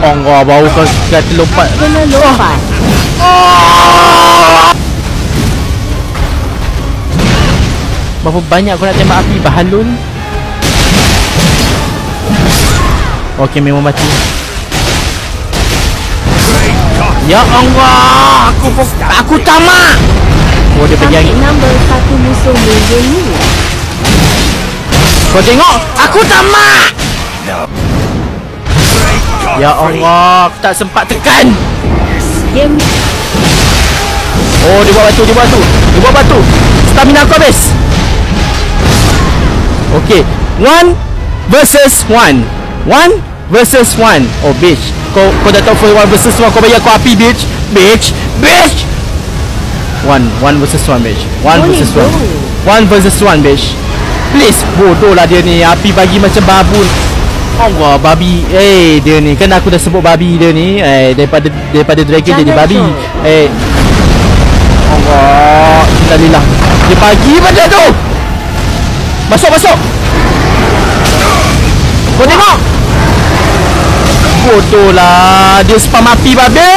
Allah, baru kata lompat. Kena lompat. Berapa banyak kau nak tembak api, bahalun? Okey, memang mati. Ya Allah, aku tamak. Oh, dia pergi lagi. Nombor 1 musuh ni. Kau tengok, aku tamak. Ya Allah, aku tak sempat tekan. Game. Oh, dia buat batu. Stamina aku habis. Okey, 1 versus 1. 1 versus 1. Oh, bitch. Kau dah tahu for 1 versus 1. Kau bagi aku api, bitch. 1 versus 1, bitch. 1 versus 1. 1 versus 1, bitch. Please. Bodoh lah dia ni. Api bagi macam babu. Allah, babi. Dia ni. Kan aku dah sebut babi dia ni. Daripada dragon jadi babi. Allah. Alhamdulillah. Dia bagi benda tu. Masuk. Kau tengok. Bodoh lah. Dia spam api babi.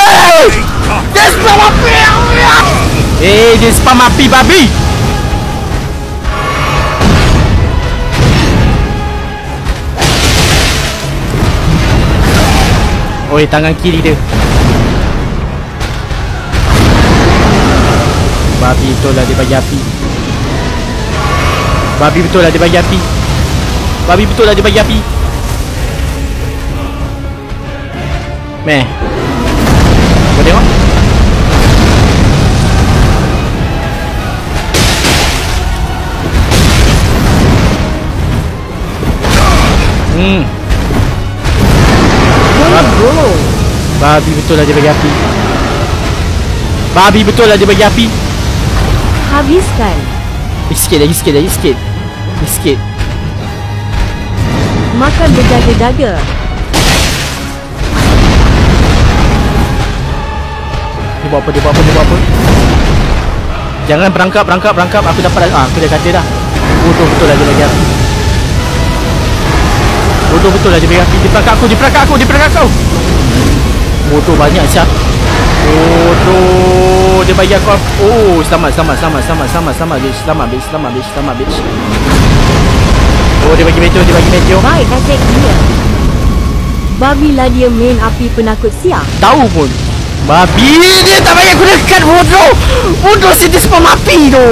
Dia spam api babi. Oi, tangan kiri dia. Babi betul lah dia bagi api. Babi betul lah dia bagi api. Meh. Kau tengok. Babi betul lah dia bagi api. Habiskan. Sikit lagi. Makan berdaga-daga. Dia buat apa? Jangan berangkap. Aku dapat dah. Aku dah kata dah. Bodoh betul lah dia bagi api. Dia perakak aku. Bodoh banyak siap. Bodoh. Dia bagi aku. Oh, selamat bitch. Oh, dia bagi meteor. Baik, attack dia. Babi lah dia main api penakut siap. Tahu pun. Babi dia tak bagi aku dekat. Bodoh si dia spam api tu.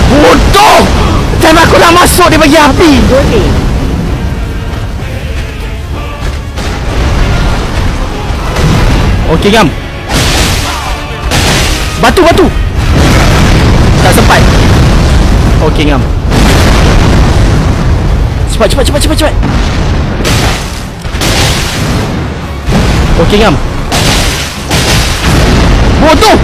Bodoh. Time aku dah masuk dia bagi api. Okey, Gam. Batu. Tak sempat. Okey, Gam. Cepat. Okey, Gam. Bodoh.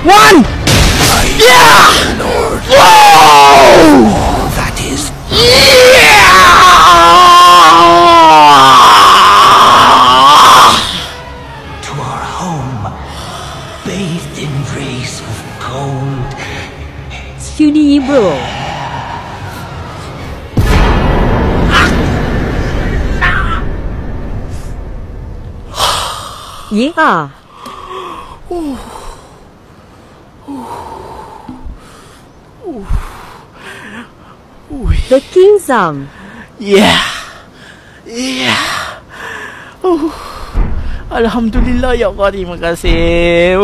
1. Yeah. Wow. That is. Yeah. To our home, bathed in rays of gold. Sudi bro. Yeah. The Kingdom. Yeah. Alhamdulillah ya Allah, terima kasih.